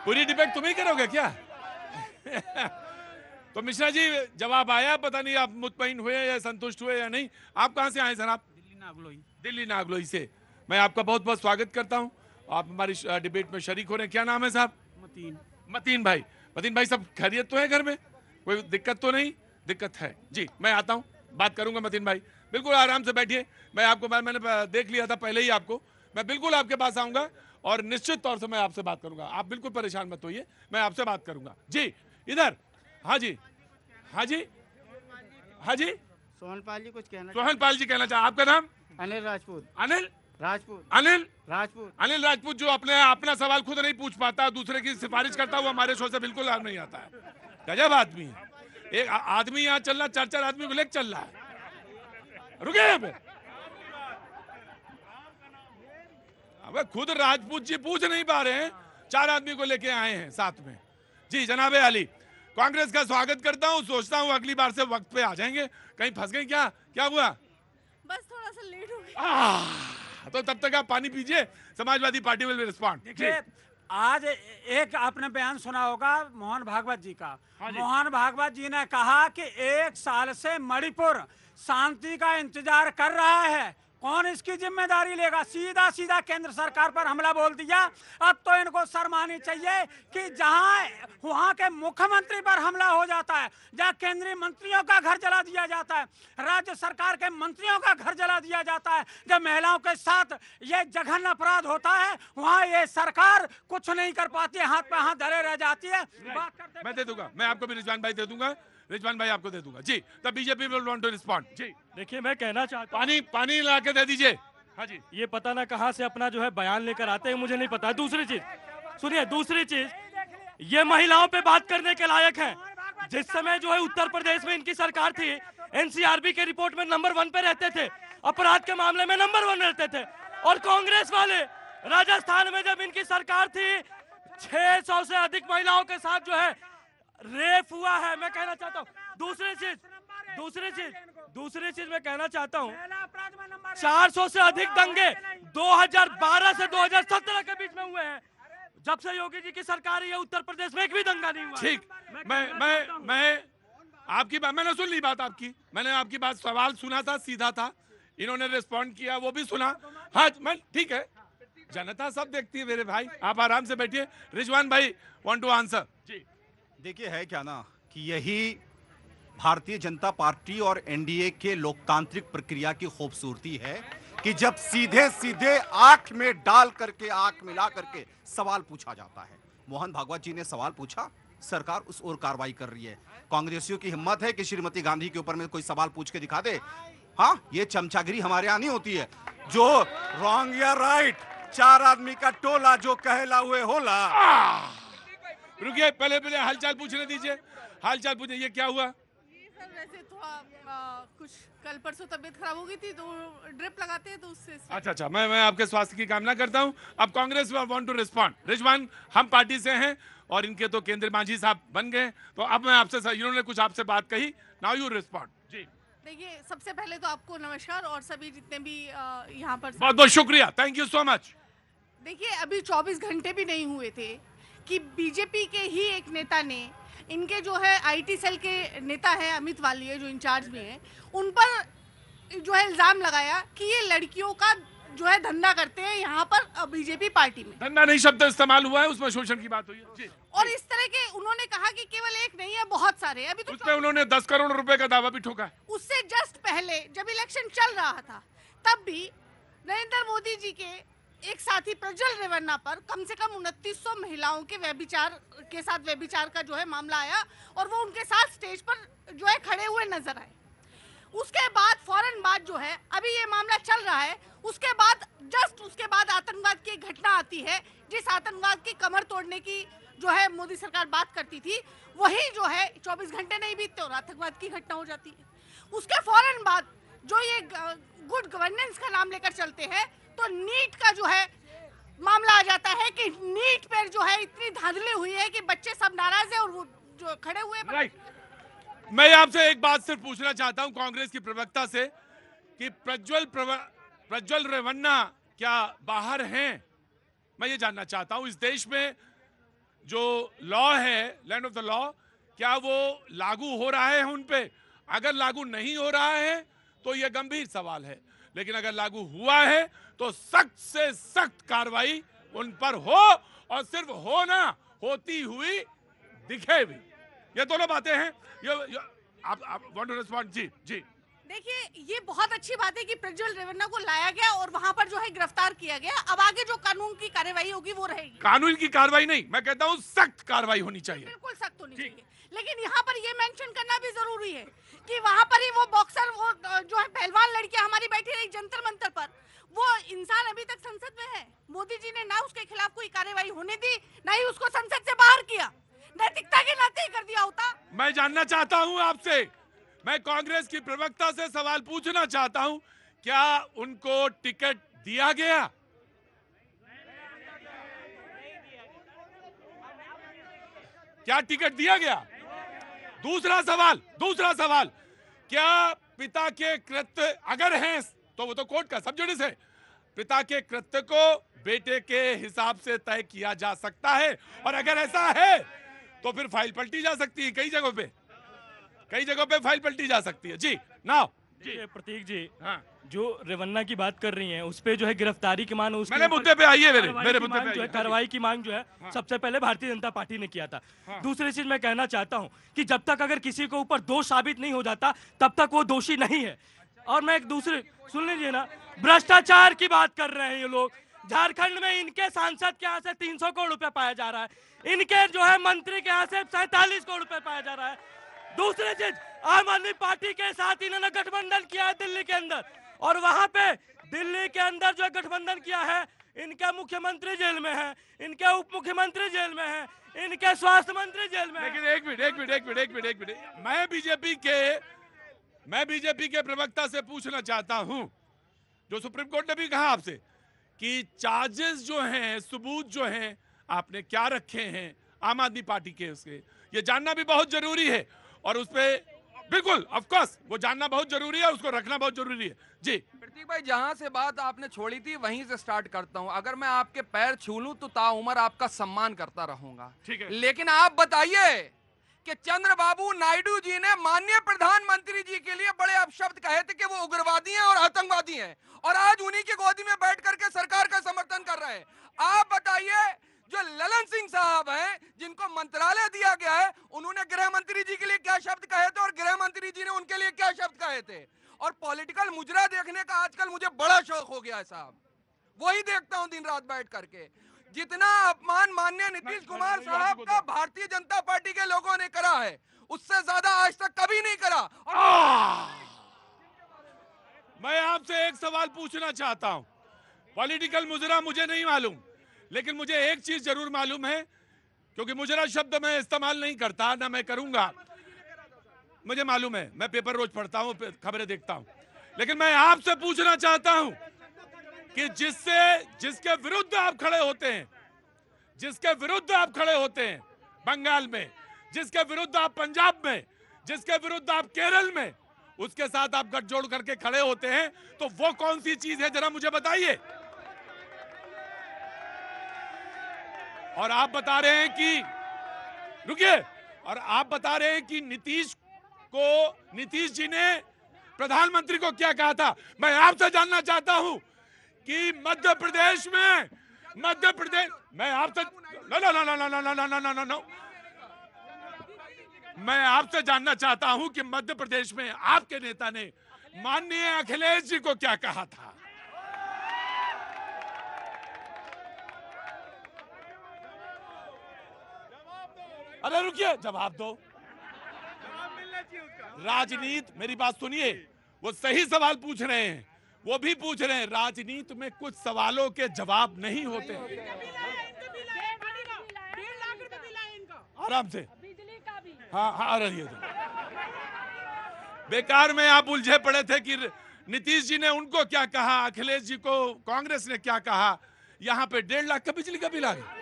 पूरी डिबेट तुम ही करोगे क्या? तो मिश्रा जी जवाब आया, पता नहीं आप मुतमईन हुए या संतुष्ट हुए या नहीं। आप कहां से आए सर? आप दिल्ली नागलोई। दिल्ली नागलोई से। मैं आपका बहुत बहुत स्वागत करता हूं, आप हमारी डिबेट में शरीक हो रहे हैं। क्या नाम है साहब? मतीन। मतीन भाई। मतीन भाई सब खैरियत तो है घर में? कोई दिक्कत तो नहीं? दिक्कत है जी, मैं आता हूं, बात करूंगा मतीन भाई। बिल्कुल आराम से बैठिए, मैं आपको मैंने देख लिया था पहले ही आपको। मैं बिल्कुल आपके पास आऊंगा और निश्चित तौर से मैं आपसे बात करूंगा। आप बिल्कुल परेशान मत होइए, मैं आपसे बात करूंगा जी। इधर हाँ जी, हाँ जी, हाँ जी। सोहनपाल जी कुछ कहना? सोहनपाल जी कहना चाह, आपका नाम? अनिल राजपूत। अनिल राजपूत। अनिल राजपूत। अनिल राजपूत, जो अपना सवाल खुद नहीं पूछ पाता, दूसरे की सिफारिश करता हुआ हमारे शो से बिल्कुल नहीं आता है। गजब आदमी है। एक आदमी यहाँ चल रहा, चार चार आदमी को लेकर चल रहा है। रुके यहाँ पे। अब खुद राजपूत जी पूछ नहीं पा रहे हैं, चार आदमी को लेके आए हैं साथ में। जी जनाबे अली, कांग्रेस का स्वागत करता हूँ। सोचता हूँ अगली बार से वक्त पे आ जाएंगे। कहीं फंस गए क्या? क्या हुआ? बस थोड़ा सा लेट हो गया। तो तब तक आप पानी पीजिए, समाजवादी पार्टी विल रिस्पॉन्ड। देखिए, आज एक आपने बयान सुना होगा मोहन भागवत जी का। हाँ जी। मोहन भागवत जी ने कहा कि 1 साल से मणिपुर शांति का इंतजार कर रहा है। कौन इसकी जिम्मेदारी लेगा? सीधा सीधा केंद्र सरकार पर हमला बोल दिया। अब तो इनको शर्म आनी चाहिए कि जहां वहां के मुख्यमंत्री पर हमला हो जाता है, जहां केंद्रीय मंत्रियों का घर जला दिया जाता है, राज्य सरकार के मंत्रियों का घर जला दिया जाता है, जब महिलाओं के साथ ये जघन्य अपराध होता है, वहां ये सरकार कुछ नहीं कर पाती है, हाथ पे हाथ धरे रह जाती है। बात करते मैं दे दूंगा, मैं आपको भी रिजवान भाई दे दूंगा, रिजवान भाई आपको दे दूंगा जी। तब BJP will want to respond जी। देखिए, मैं कहना चाहता हूँ, पानी ला के दे दीजिए। हाँ जी। ये पता ना कहाँ से अपना जो है बयान लेकर आते हैं, मुझे नहीं पता। दूसरी चीज सुनिए, दूसरी चीज, ये महिलाओं पे बात करने के लायक है। जिस समय जो है उत्तर प्रदेश में इनकी सरकार थी, एनसीआरबी के रिपोर्ट में नंबर 1 पे रहते थे, अपराध के मामले में नंबर 1 रहते थे। और कांग्रेस वाले राजस्थान में जब इनकी सरकार थी, 600 से अधिक महिलाओं के साथ जो है रेप हुआ है। मैं कहना चाहता हूँ दूसरी चीज मैं कहना चाहता हूँ, 400 से अधिक दंगे 2012 से 2017 के बीच में हुए हैं। जब से योगी जी की सरकार है, उत्तर प्रदेश में एक भी दंगा नहीं हुआ। ठीक, मैं आपकी बात, मैंने सुन ली बात आपकी, मैंने आपकी बात, सवाल सुना था, सीधा था, इन्होंने रिस्पॉन्ड किया, वो भी सुना। हाँ मैं ठीक है, जनता सब देखती है मेरे भाई, आप आराम से बैठिए। रिजवान भाई वांट टू आंसर जी। देखिए, है क्या ना कि यही भारतीय जनता पार्टी और एनडीए के लोकतांत्रिक प्रक्रिया की खूबसूरती है कि जब सीधे सीधे आंख में डाल करके, आंख मिला करके सवाल पूछा जाता है। मोहन भागवत जी ने सवाल पूछा, सरकार उस ओर कार्रवाई कर रही है। कांग्रेसियों की हिम्मत है कि श्रीमती गांधी के ऊपर में कोई सवाल पूछ के दिखा दे। हाँ, ये चमचागिरी हमारे यहाँ नहीं होती है। जो रॉन्ग या राइट, 4 आदमी का टोला जो कहला हुए होला। रुकिए, पहले हालचाल पूछने दीजिए, हालचाल पूछिए। ये क्या हुआ? सर वैसे थोड़ा कुछ कल परसों तबीयत खराब हो गई थी, तो ड्रिप लगाते हैं तो उससे। अच्छा, मैं आपके स्वास्थ्य की कामना करता हूं। अब Congress want to respond. Rizwan, हम पार्टी से हैं और इनके तो केंद्रीय मांझी साहब बन गए, तो अब मैं आपसे, इन्होंने कुछ आपसे बात कही, नाउ यू रिस्पॉन्ड जी। देखिए, सबसे पहले तो आपको नमस्कार और सभी जितने भी यहाँ पर। बहुत बहुत शुक्रिया, थैंक यू सो मच। देखिए, अभी 24 घंटे भी नहीं हुए थे कि बीजेपी के ही एक नेता ने, इनके जो है आईटी सेल के नेता है अमित वालिया जो इंचार्ज में है, उन पर जो है इल्जाम लगाया कि ये लड़कियों का जो है धंधा करते हैं यहाँ पर बीजेपी पार्टी में। धंधा नहीं शब्द इस्तेमाल हुआ है, उसमें शोषण की बात हुई है जी। और इस तरह के उन्होंने कहा कि केवल एक नहीं है, बहुत सारे। अभी तो उसमें उन्होंने 10 करोड़ रुपए का दावा भी ठोका है। उससे जस्ट पहले जब इलेक्शन चल रहा था, तब भी नरेंद्र मोदी जी के एक साथी प्रज्वल रेवन्ना पर कम से कम 2900 महिलाओं के व्यभिचार का जो है मामला आया और वो उनके साथ स्टेज पर जो है खड़े हुए नजर आए। उसके बाद फौरन बाद जो है, अभी ये मामला चल रहा है, उसके बाद आतंकवाद की एक घटना आती है, जिस आतंकवाद की कमर तोड़ने की जो है मोदी सरकार बात करती थी, वही जो है 24 घंटे नहीं बीतते और आतंकवाद की घटना हो जाती है। उसके फौरन बाद जो ये गुड गवर्नेंस का नाम लेकर चलते हैं, तो नीट का जो है मामला आ जाता है कि नीट पर जो है इतनी धांधली हुई है कि बच्चे सब नाराज है और वो जो खड़े हुए। राइट, मैं आपसे एक बात सिर्फ पूछना चाहता हूं कांग्रेस की प्रवक्ता से कि प्रज्वल रेवन्ना क्या बाहर हैं? मैं ये जानना चाहता हूं। इस देश में जो लॉ है, लैंड ऑफ द लॉ, क्या वो लागू हो रहा है उन पे? अगर लागू नहीं हो रहा है तो यह गंभीर सवाल है, लेकिन अगर लागू हुआ है तो सख्त से सख्त कार्रवाई उन पर हो, और सिर्फ हो ना, होती हुई दिखे भी। ये दोनों बातें हैं। आप वांट टू रिस्पॉन्ड? जी जी। देखिए, ये बहुत अच्छी बात है कि प्रज्वल रेवन्ना को लाया गया और वहां पर जो है गिरफ्तार किया गया। अब आगे जो कानून की कार्रवाई होगी वो रहेगी। कानून की कार्रवाई नहीं, मैं कहता हूं सख्त कार्रवाई होनी चाहिए। बिल्कुल सख्त होनी चाहिए, लेकिन यहाँ पर ये मेंशन करना भी जरूरी है कि वहाँ पर ही वो बॉक्सर, वो जो है पहलवान लड़की हमारी बैठी रही जंतर मंतर पर, वो इंसान अभी तक संसद में है। मोदी जी ने ना उसके खिलाफ कोई कार्रवाई होने दी, ना ही उसको संसद से बाहर किया। नैतिकता के नाते ही कर दिया होता। मैं जानना चाहता हूं आपसे, मैं कांग्रेस की प्रवक्ता से सवाल पूछना चाहता हूं, क्या उनको टिकट दिया गया? क्या टिकट दिया गया? दूसरा सवाल, क्या पिता के कृत्य अगर हैं तो वो तो कोर्ट का सब जुडिस है, पिता के कृत्य को बेटे के हिसाब से तय किया जा सकता है, और अगर ऐसा है तो फिर फाइल पलटी जा सकती है। कई जगहों पे फाइल पलटी जा सकती है। जी नाउ जी प्रतीक जी, हाँ, जो रेवन्ना की बात कर रही हैं उस पे जो है गिरफ्तारी की मांग, उसके मेरे ऊपर मुद्दे पे आइए, मेरे कार्रवाई की मुद्दे मांग पे जो है, आइए। कार्रवाई की मांग जो है हाँ। सबसे पहले भारतीय जनता पार्टी ने किया था। हाँ। दूसरी चीज मैं कहना चाहता हूं कि जब तक अगर किसी को ऊपर दोष साबित नहीं हो जाता तब तक वो दोषी नहीं है। और मैं एक दूसरे, सुन लीजिए ना, भ्रष्टाचार की बात कर रहे हैं ये लोग। झारखंड में इनके सांसद के यहाँ से 300 करोड़ रुपया पाया जा रहा है, इनके जो है मंत्री के यहाँ से 47 करोड़ रुपया पाया जा रहा है। दूसरी चीज, आम आदमी पार्टी के साथ इन्होंने गठबंधन किया है दिल्ली के अंदर, और वहां पे दिल्ली के अंदर जो गठबंधन किया है, इनके मुख्यमंत्री जेल में है, इनके उप मुख्यमंत्री जेल में है, इनके स्वास्थ्य मंत्री जेल में है। लेकिन एक मिनट, मैं बीजेपी के प्रवक्ता से पूछना चाहता हूं, जो सुप्रीम कोर्ट ने भी कहा आपसे कि चार्जेस जो हैं, सबूत जो हैं, आपने क्या रखे हैं आम आदमी पार्टी के, उसके ये जानना भी बहुत जरूरी है, और उस पे बिल्कुल ऑफ कोर्स वो जानना बहुत जरूरी है, उसको रखना बहुत जरूरी है। जी प्रतीक भाई, जहां से बात आपने छोड़ी थी वहीं से स्टार्ट करता हूं। अगर मैं आपके पैर छू लूं तो ताउम्र आपका सम्मान करता रहूंगा, ठीक है। लेकिन आप बताइए कि चंद्रबाबू नायडू जी ने माननीय प्रधानमंत्री जी के लिए बड़े अपशब्द कहे थे कि वो उग्रवादी हैं और आतंकवादी हैं, और आज उन्हीं की गोदी में बैठ करके सरकार का समर्थन कर रहे हैं। आप बताइए, जो ललन सिंह साहब हैं जिनको मंत्रालय दिया गया है, उन्होंने गृह मंत्री जी के लिए क्या शब्द कहे थे और गृह मंत्री जी ने उनके लिए क्या शब्द कहे थे। और पॉलिटिकल मुजरा देखने का आजकल मुझे बड़ा शौक हो गया है साहब, वही देखता हूं दिन रात बैठ करके। जितना अपमान माननीय नीतीश कुमार साहब का भारतीय जनता पार्टी के लोगों ने करा है, उससे ज्यादा आज तक कभी नहीं करा। मैं आपसे एक सवाल पूछना चाहता हूं, पॉलिटिकल मुजरा मुझे नहीं मालूम, लेकिन मुझे एक चीज जरूर मालूम है, क्योंकि मुजरा शब्द मैं इस्तेमाल नहीं करता, ना मैं करूंगा, मुझे मालूम है, मैं पेपर रोज पढ़ता हूं, खबरें देखता हूं, लेकिन मैं आपसे पूछना चाहता हूं कि जिसके विरुद्ध आप खड़े होते हैं, बंगाल में, जिसके विरुद्ध आप पंजाब में, जिसके विरुद्ध आप केरल में, उसके साथ आप गठजोड़ करके खड़े होते हैं, तो वो कौन सी चीज है, जरा मुझे बताइए। और आप बता रहे हैं कि, रुकिए, और आप बता रहे हैं कि नीतीश जी ने प्रधानमंत्री को क्या कहा था। मैं आपसे जानना चाहता हूं कि मध्य प्रदेश, मैं आपसे नो, मैं आपसे जानना चाहता हूं कि मध्य प्रदेश में आपके नेता ने माननीय अखिलेश जी को क्या कहा था। अरे रुकिए, जवाब दो। राजनीति, मेरी बात सुनिए, वो सही सवाल पूछ रहे हैं, वो भी पूछ रहे हैं, राजनीति में कुछ सवालों के जवाब नहीं होते। आराम से, हाँ आ रही है। बेकार में आप उलझे पड़े थे कि नीतीश जी ने उनको क्या कहा, अखिलेश जी को कांग्रेस ने क्या कहा। यहाँ पे 1.5 लाख का बिजली का बिल आ गया।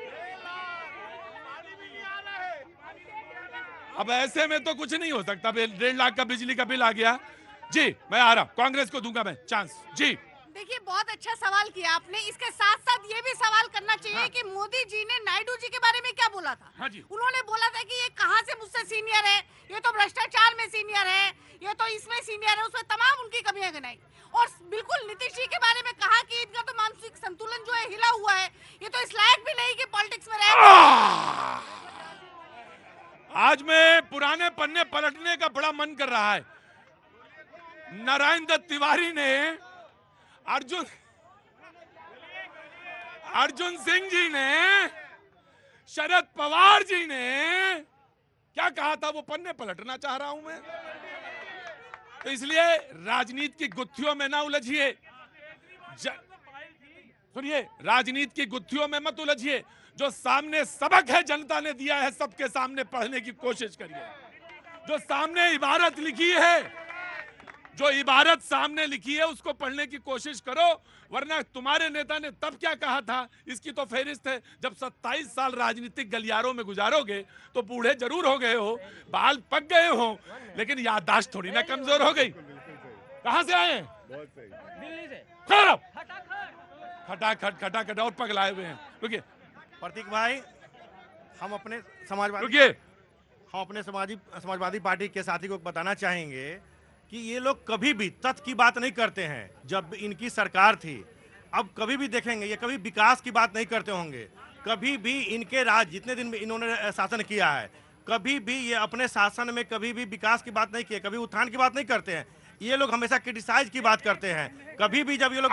अब ऐसे में तो कुछ नहीं हो सकता, 1.5 लाख का बिजली का बिल आ गया। जी मैं आ रहा हूं, कांग्रेस को दूंगा मैं चांस। जी देखिए बहुत अच्छा सवाल किया आपने। इसके साथ साथ ये भी सवाल करना चाहिए कि मोदी जी ने नायडू जी के बारे में क्या बोला था। हाँ जी। उन्होंने बोला था कि ये कहाँ से मुझसे सीनियर है, ये तो भ्रष्टाचार में सीनियर है, ये तो इसमें सीनियर है, उसमें तमाम उनकी कमियां गिनाई। और बिल्कुल नीतीश जी के बारे में कहा कि इनका तो मानसिक संतुलन जो है हिला हुआ है, ये तो इस लायक भी नहीं कि पॉलिटिक्स में रहे। आज में पुराने पन्ने पलटने का बड़ा मन कर रहा है। नारायण दत्त तिवारी ने अर्जुन सिंह जी ने, शरद पवार जी ने क्या कहा था, वो पन्ने पलटना चाह रहा हूं मैं। तो इसलिए राजनीति की गुत्थियों में ना उलझिए, सुनिए, राजनीति की गुत्थियों में मत उलझिए। जो सामने सबक है जनता ने दिया है, सबके सामने पढ़ने की कोशिश करिए। जो सामने इबारत लिखी है, जो इबारत सामने लिखी है, उसको पढ़ने की कोशिश करो। वरना तुम्हारे नेता ने तब क्या कहा था, इसकी तो फेहरिस्त है। जब 27 साल राजनीतिक गलियारों में गुजारोगे तो बूढ़े जरूर हो गए हो, बाल पक गए हो, लेकिन याददाश्त थोड़ी ना कमजोर हो गई। कहां से आए हैं? दिल्ली से। खटाखट और पगलाए हुए हैं। रुकिए प्रतीक भाई, हम अपने समाजवादी पार्टी के साथी को बताना चाहेंगे कि ये लोग कभी भी तथ्य की बात नहीं करते हैं। जब इनकी सरकार थी, अब कभी भी देखेंगे ये कभी विकास की बात नहीं करते होंगे। कभी भी इनके राज जितने दिन में इन्होंने शासन किया है, कभी भी ये अपने शासन में कभी भी विकास की बात नहीं की, कभी उत्थान की बात नहीं करते हैं। ये लोग हमेशा क्रिटिसाइज की बात करते हैं। कभी भी जब ये लोग